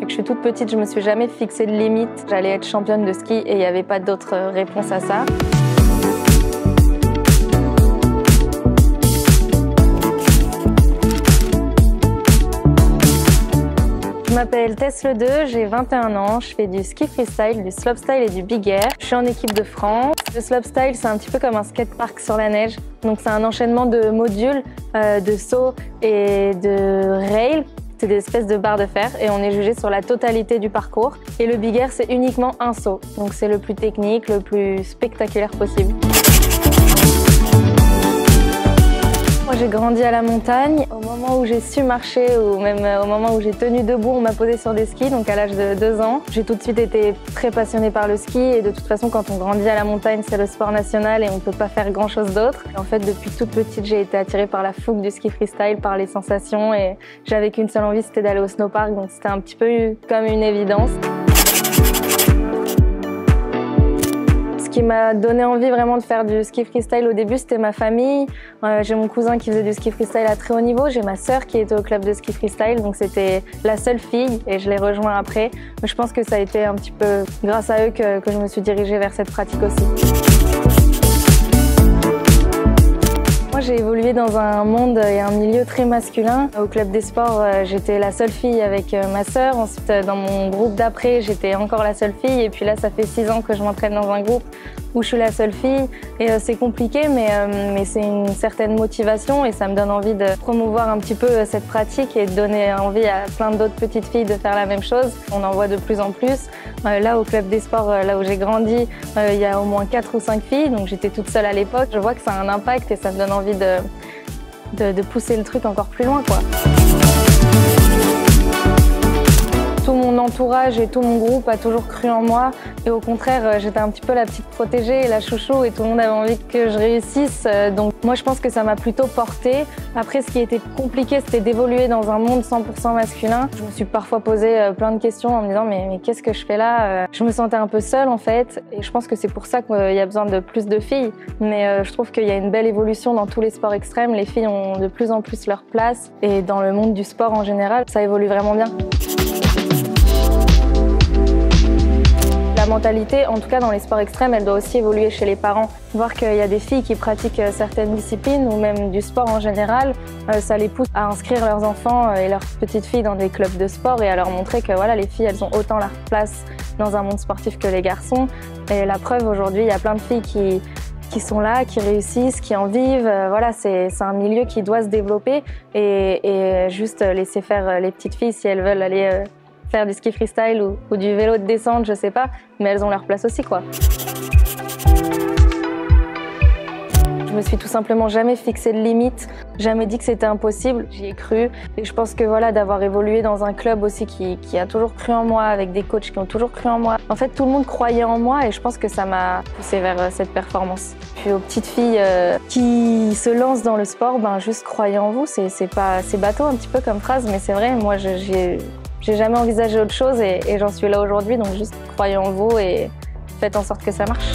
Depuis que je suis toute petite, je me suis jamais fixé de limite. J'allais être championne de ski et il n'y avait pas d'autre réponse à ça. Je m'appelle Tess Le Deux, j'ai 21 ans, je fais du ski freestyle, du slopestyle et du big air. Je suis en équipe de France. Le slopestyle, c'est un petit peu comme un skatepark sur la neige. Donc c'est un enchaînement de modules, de sauts et de rails. C'est des espèces de barres de fer et on est jugé sur la totalité du parcours. Et le big air, c'est uniquement un saut. Donc c'est le plus technique, le plus spectaculaire possible. Moi, j'ai grandi à la montagne. Au moment où j'ai su marcher ou même au moment où j'ai tenu debout, on m'a posé sur des skis, donc à l'âge de 2 ans. J'ai tout de suite été très passionnée par le ski et de toute façon, quand on grandit à la montagne, c'est le sport national et on ne peut pas faire grand-chose d'autre. En fait, depuis toute petite, j'ai été attirée par la fougue du ski freestyle, par les sensations et j'avais qu'une seule envie, c'était d'aller au snowpark, donc c'était un petit peu comme une évidence. Ce qui m'a donné envie vraiment de faire du ski freestyle au début, c'était ma famille. J'ai mon cousin qui faisait du ski freestyle à très haut niveau. J'ai ma sœur qui était au club de ski freestyle, donc c'était la seule fille et je l'ai rejoint après. Mais je pense que ça a été un petit peu grâce à eux que je me suis dirigée vers cette pratique aussi. Moi, j'ai évolué dans un monde et un milieu très masculin. Au club des sports, j'étais la seule fille avec ma sœur. Ensuite, dans mon groupe d'après, j'étais encore la seule fille. Et puis là, ça fait 6 ans que je m'entraîne dans un groupe où je suis la seule fille. Et c'est compliqué, mais c'est une certaine motivation et ça me donne envie de promouvoir un petit peu cette pratique et de donner envie à plein d'autres petites filles de faire la même chose. On en voit de plus en plus. Là, au club des sports, là où j'ai grandi, il y a au moins 4 ou 5 filles, donc j'étais toute seule à l'époque. Je vois que ça a un impact et ça me donne envie de pousser le truc encore plus loin, quoi. Tout mon entourage et tout mon groupe a toujours cru en moi et au contraire, j'étais un petit peu la petite protégée, la chouchou et tout le monde avait envie que je réussisse. Donc moi, je pense que ça m'a plutôt portée. Après, ce qui était compliqué, c'était d'évoluer dans un monde 100% masculin. Je me suis parfois posé plein de questions en me disant mais qu'est-ce que je fais là? Je me sentais un peu seule en fait et je pense que c'est pour ça qu'il y a besoin de plus de filles. Mais je trouve qu'il y a une belle évolution dans tous les sports extrêmes. Les filles ont de plus en plus leur place et dans le monde du sport en général, ça évolue vraiment bien. La mentalité, en tout cas dans les sports extrêmes, elle doit aussi évoluer chez les parents. Voir qu'il y a des filles qui pratiquent certaines disciplines ou même du sport en général, ça les pousse à inscrire leurs enfants et leurs petites filles dans des clubs de sport et à leur montrer que voilà, les filles, elles ont autant leur place dans un monde sportif que les garçons. Et la preuve, aujourd'hui, il y a plein de filles qui sont là, qui réussissent, qui en vivent. Voilà, c'est un milieu qui doit se développer et juste laisser faire les petites filles si elles veulent aller faire du ski freestyle ou du vélo de descente, je sais pas, mais elles ont leur place aussi, quoi. Je me suis tout simplement jamais fixé de limite, jamais dit que c'était impossible, j'y ai cru. Et je pense que voilà, d'avoir évolué dans un club aussi qui a toujours cru en moi, avec des coachs qui ont toujours cru en moi. En fait, tout le monde croyait en moi et je pense que ça m'a poussée vers cette performance. Puis aux petites filles qui se lancent dans le sport, ben juste croyez en vous, c'est bateau un petit peu comme phrase, mais c'est vrai, moi j'ai jamais envisagé autre chose et j'en suis là aujourd'hui, donc juste croyez en vous et faites en sorte que ça marche.